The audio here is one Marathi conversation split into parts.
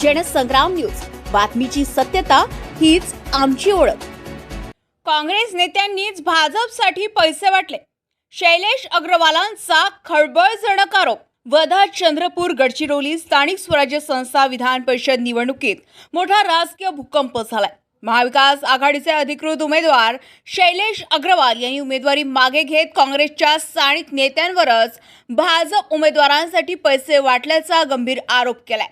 जनसंग्राम न्यूज, बातमीची सत्यता हीच आमची ओळख। काँग्रेस नेत्यांनीच भाजपसाठी पैसे वाटले, शैलेश अग्रवालांचा खळबळजनक आरोप। वर्धा, चंद्रपूर, गडचिरोली स्थानिक स्वराज्य संस्था विधान परिषद निवडणुकीत मोठा राजकीय भूकंप झालाय। महाविकास आघाडीचे अधिकृत उमेदवार शैलेश अग्रवाल यांनी उमेदवारी मागे घेत काँग्रेसच्या स्थानिक नेत्यांवरच भाजप उमेदवारांसाठी पैसे वाटल्याचा गंभीर आरोप केलाय।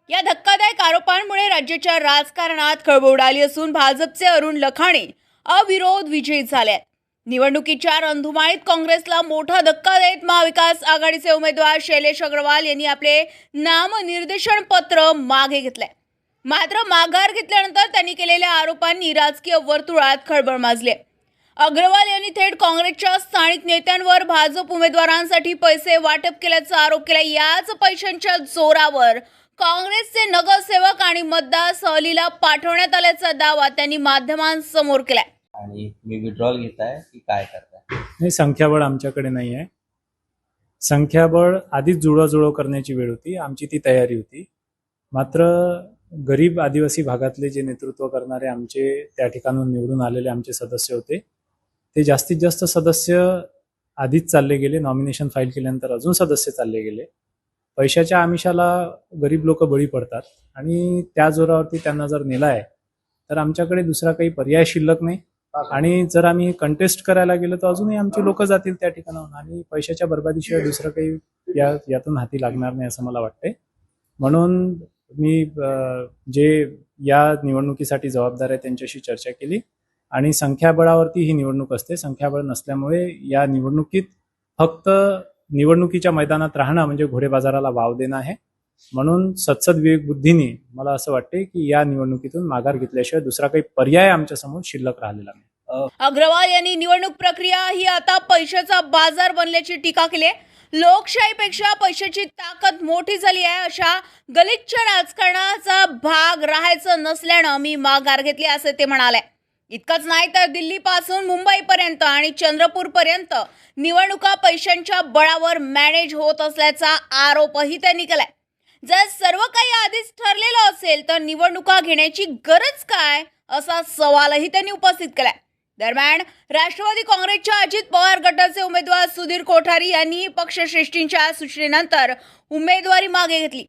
या धक्कादायक आरोपांमुळे राज्याच्या राजकारणात खळबळ उडाली असून भाजपचे अरुण लखानी अविरोध विजयी झाले। निवडणुकीच्या रणधुमाळीत काँग्रेसला मोठा धक्का देत महाविकास आघाडीचे उमेदवार शैलेश अग्रवाल यांनी आपले नामनिर्देशन पत्र मागे घेतले। मात्र माघार घेतल्यानंतर त्यांनी केलेल्या आरोपांनी राजकीय वर्तुळात खळबळ माजली। अग्रवाल यांनी थेट काँग्रेसच्या स्थानिक नेत्यांवर भाजप उमेदवारांसाठी पैसे वाटप केल्याचा आरोप केला। याच पैशांच्या जोरावर काँग्रेसचे नगरसेवक आणि मतदार सहलीला पाठवण्यात आल्याचा दावा त्यांनी माध्यमांसमोर केलाय। आणि मी विड्रॉल घेताय की काय करताय? नाही, संख्याबळ आमच्याकडे नाही आहे। संख्याबळ आधीच जुळवाजुळव करण्याची वेळ होती, आमची ती तयारी होती। मात्र गरीब आदिवासी भागातले जे नेतृत्व करणारे आमचे त्या ठिकाणून निवडून आलेले आमचे सदस्य होते, ते जास्तीत जास्त सदस्य आधीच चालले गेले। नॉमिनेशन फाईल केल्यानंतर अजून सदस्य चालले गेले। पैशाच्या आमिषाला गरीब लोक बळी पडतात आणि त्या जोरावरती त्यांना जर नेला आहे तर आमच्याकडे दुसरा काही पर्याय शिल्लक नाही। आणि जर आम्ही कंटेस्ट करायला गेलो तर अजूनही आमचे लोक जातील त्या ठिकाणाहून आणि पैशाच्या बर्बादीशिवाय दुसरं काही यातून हाती लागणार नाही असं मला वाटते। म्हणून मी जे या निवडणुकीसाठी जबाबदार आहे त्यांच्याशी चर्चा केली आणि संख्याबळावरती ही निवडणूक असते। संख्याबळ नसल्यामुळे या निवडणुकीत फक्त निवडणुकीच्या मैदानात राहणं म्हणजे घोडे बाजाराला वाव देणं आहे। म्हणून सत्सद विवेक बुद्धीने मला असं वाटते की या निवडणुकीतून माघार घेतल्याशिवाय दुसरा काही पर्याय आमच्या समोर शिल्लक राहिलेला नाही। अग्रवाल यांनी निवडणूक प्रक्रिया ही आता पैशाचा बाजार बनल्याची टीका केली आहे। लोकशाहीपेक्षा पैशाची ताकद मोठी झाली आहे, अशा गलिच्छ राजकारणाचा भाग राहायचं नसल्यानं मी माघार घेतली असे ते म्हणाले। इतकंच नाही तर दिल्लीपासून मुंबईपर्यंत आणि चंद्रपूरपर्यंत निवडणुका पैशांच्या बळावर मॅनेज होत असल्याचा आरोपही त्यांनी केलाय। जर सर्व काही आधीच ठरलेलं असेल तर निवडणुका घेण्याची गरज काय, असा सवालही त्यांनी उपस्थित केलाय। दरम्यान राष्ट्रवादी काँग्रेसच्या अजित पवार गटाचे उमेदवार सुधीर कोठारी यांनी पक्षश्रेष्ठींच्या सूचनेनंतर उमेदवारी मागे घेतली।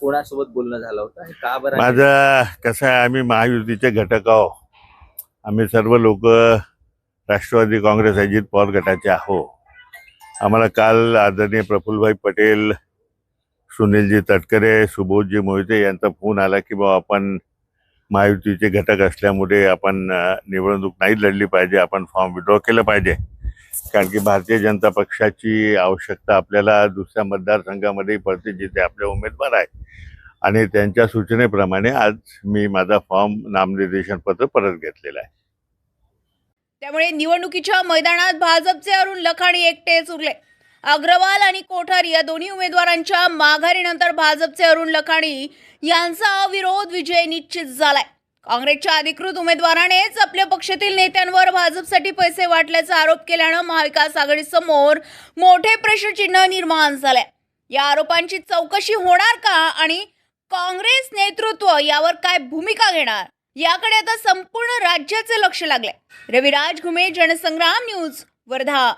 कोणासोबत बोलणं झालं होतं आणि का बरं? माझं कसं आहे, आम्ही महायुतीचे घटक आहोत। आम्ही सर्व लोक राष्ट्रवादी काँग्रेस अजित पवार गटाचे आहोत। आम्हाला काल आदरणीय प्रफुल्लभाई पटेल, सुनीलजी तटकरे, सुबोधजी मोहिते यांचा फोन आला की बाबा आपण महायुतीचे घटक असल्यामुळे आपण निवडणूक नाही लढली पाहिजे, आपण फॉर्म विड्रॉ केलं पाहिजे। कारण की भारतीय जनता पक्षाची आवश्यकता आपल्याला दुसऱ्या मतदारसंघामध्ये पडते जिथे आपले उमेदवार आहेत आणि त्यांच्या सूचनेप्रमाणे आज मी माझा फॉर्म नामनिर्देशन पत्र परत घेतलेला आहे। त्यामुळे निवडणुकीच्या मैदानात भाजपचे अरुण लखानी एकटेच उरले। अग्रवाल आणि कोठारी या दोन्ही उमेदवारांच्या माघारीनंतर भाजपचे अरुण लखानी यांचा अविरोध विजय निश्चित झालाय। काँग्रेसच्या अधिकृत उमेदवारानेच आपल्या पक्षातील नेत्यांवर भाजपसाठी पैसे वाटल्याचा आरोप केल्यानं महाविकास आघाडीसमोर मोठे प्रश्नचिन्ह निर्माण झाले। या आरोपांची चौकशी होणार का आणि काँग्रेस नेतृत्व यावर काय भूमिका घेणार, याकडे आता संपूर्ण राज्याचे लक्ष लागले। रविराज घुमे, जनसंग्राम न्यूज, वर्धा।